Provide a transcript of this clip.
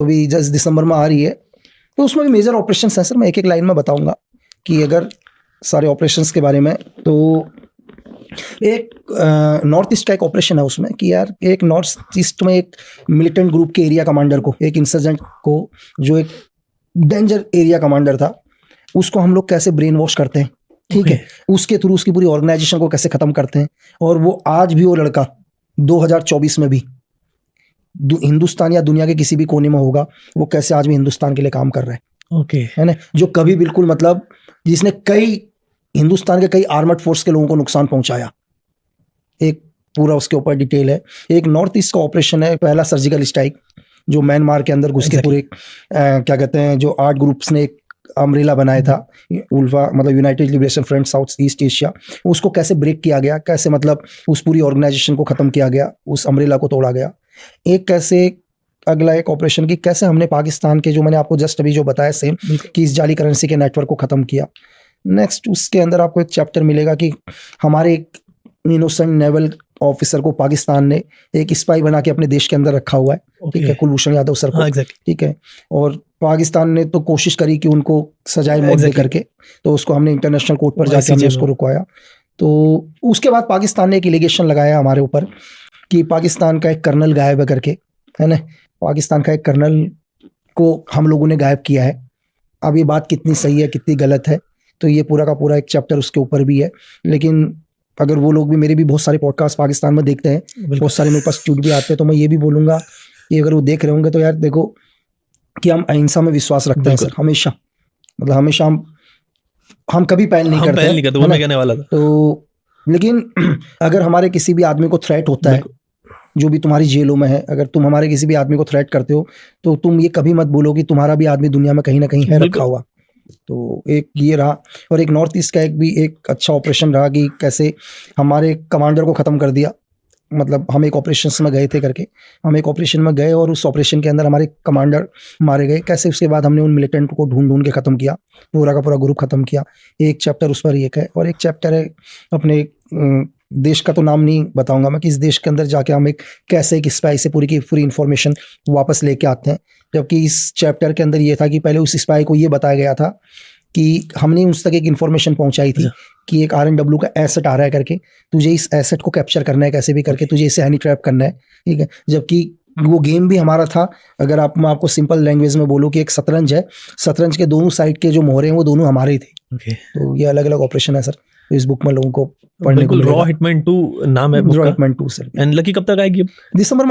अभी जस्ट दिसंबर में आ रही है, तो उसमें भी मेजर ऑपरेशंस हैं सर। मैं एक एक लाइन में बताऊंगा कि अगर सारे ऑपरेशंस के बारे में, तो एक नॉर्थ ईस्ट का एक ऑपरेशन है उसमें कि यार एक नॉर्थ ईस्ट में एक मिलिटेंट ग्रुप के एरिया कमांडर को, एक इंसर्जेंट को, जो एक डेंजर एरिया कमांडर था, उसको हम लोग कैसे ब्रेन वॉश करते हैं, ठीक है, उसके थ्रू उसकी पूरी ऑर्गेनाइजेशन को कैसे खत्म करते हैं। और वो आज भी वो लड़का 2024 में भी हिंदुस्तान या दुनिया के किसी भी कोने में होगा, वो कैसे आज भी हिंदुस्तान के लिए काम कर रहा है, है ना, जो कभी बिल्कुल मतलब जिसने कई हिंदुस्तान के कई आर्मड फोर्स के लोगों को नुकसान पहुंचाया। एक पूरा उसके ऊपर डिटेल है। एक नॉर्थ ईस्ट का ऑपरेशन है, पहला सर्जिकल स्ट्राइक, जो म्यांमार के अंदर घुस के पूरे क्या कहते हैं, जो 8 ग्रुप्स ने एक अम्ब्रेला बनाया था, उल्फा मतलब United liberation front south east Asia, उसको कैसे ब्रेक किया गया, कैसे मतलब उस पूरी ऑर्गेनाइजेशन को खत्म किया गया, उस अम्ब्रेला को तोड़ा गया। एक कैसे अगला एक ऑपरेशन की कैसे हमने पाकिस्तान के, जो मैंने आपको जस्ट अभी जो बताया सेम, कि इस जाली करेंसी के नेटवर्क को खत्म किया। नेक्स्ट उसके अंदर आपको एक चैप्टर मिलेगा कि हमारे एक इनोसेंट नेवल ऑफिसर को पाकिस्तान ने एक स्पाई बना के अपने देश के अंदर रखा हुआ है, ठीक है, कुलभूषण यादव सर को, ठीक है, और पाकिस्तान ने तो कोशिश करी कि उनको सजाए मौत दे करके, तो उसको हमने इंटरनेशनल कोर्ट पर जाके हमने उसको रुकवाया। तो उसके बाद पाकिस्तान ने एक एलिगेशन लगाया हमारे ऊपर कि पाकिस्तान का एक कर्नल गायब है करके, है ना, पाकिस्तान का एक कर्नल को हम लोगों ने गायब किया है। अब ये बात कितनी सही है कितनी गलत है, तो ये पूरा का पूरा एक चैप्टर उसके ऊपर भी है। लेकिन अगर वो लोग भी, मेरे भी बहुत सारे पॉडकास्ट पाकिस्तान में देखते हैं, बहुत सारे मेरे पास ट्वीट भी आते हैं, तो मैं ये भी बोलूंगा कि अगर वो देख रहे होंगे तो यार देखो कि हम अहिंसा में विश्वास रखते हैं सर, हमेशा, मतलब हमेशा हम कभी पहल नहीं करते, वो मैं कहने वाला था। तो लेकिन अगर हमारे किसी भी आदमी को थ्रेट होता है, जो भी तुम्हारी जेलों में है, अगर तुम हमारे किसी भी आदमी को थ्रेट करते हो, तो तुम ये कभी मत बोलो कि तुम्हारा भी आदमी दुनिया में कहीं ना कहीं है रखा हुआ। तो एक ये रहा। और एक नॉर्थ ईस्ट का एक भी एक अच्छा ऑपरेशन रहा कि कैसे हमारे कमांडर को ख़त्म कर दिया। मतलब हम एक ऑपरेशन में गए थे करके, हम एक ऑपरेशन में गए और उस ऑपरेशन के अंदर हमारे कमांडर मारे गए, कैसे उसके बाद हमने उन मिलिटेंट को ढूंढ के ख़त्म किया, पूरा का पूरा ग्रुप ख़त्म किया। एक चैप्टर उस पर एक है, और एक चैप्टर है अपने देश का तो नाम नहीं बताऊंगा मैं, कि इस देश के अंदर जाके हम एक कैसे एक स्पाई से पूरी की पूरी इन्फॉर्मेशन वापस लेके आते हैं। जबकि इस चैप्टर के अंदर ये था कि पहले उस स्पाई को ये बताया गया था कि हमने उस तक एक इन्फॉर्मेशन पहुंचाई थी कि एक RNW का एसेट आ रहा है करके, तुझे इस एसेट को कैप्चर करना है कैसे भी करके, तुझे इसे हनी ट्रैप करना है, ठीक है। जबकि वो गेम भी हमारा था। अगर मैं आपको सिंपल लैंग्वेज में बोलूँ कि एक शतरंज है, शतरंज के दोनों साइड के जो मोहरे हैं वो दोनों हमारे ही थे। तो ये अलग अलग ऑपरेशन है सर, तो इस बुक में लोगों को पढ़ने को मिलेगा। रॉ हिटमैन 2 नाम है, raw hitman 2 sir. And lucky कब तक आएगी? दिसंबर में।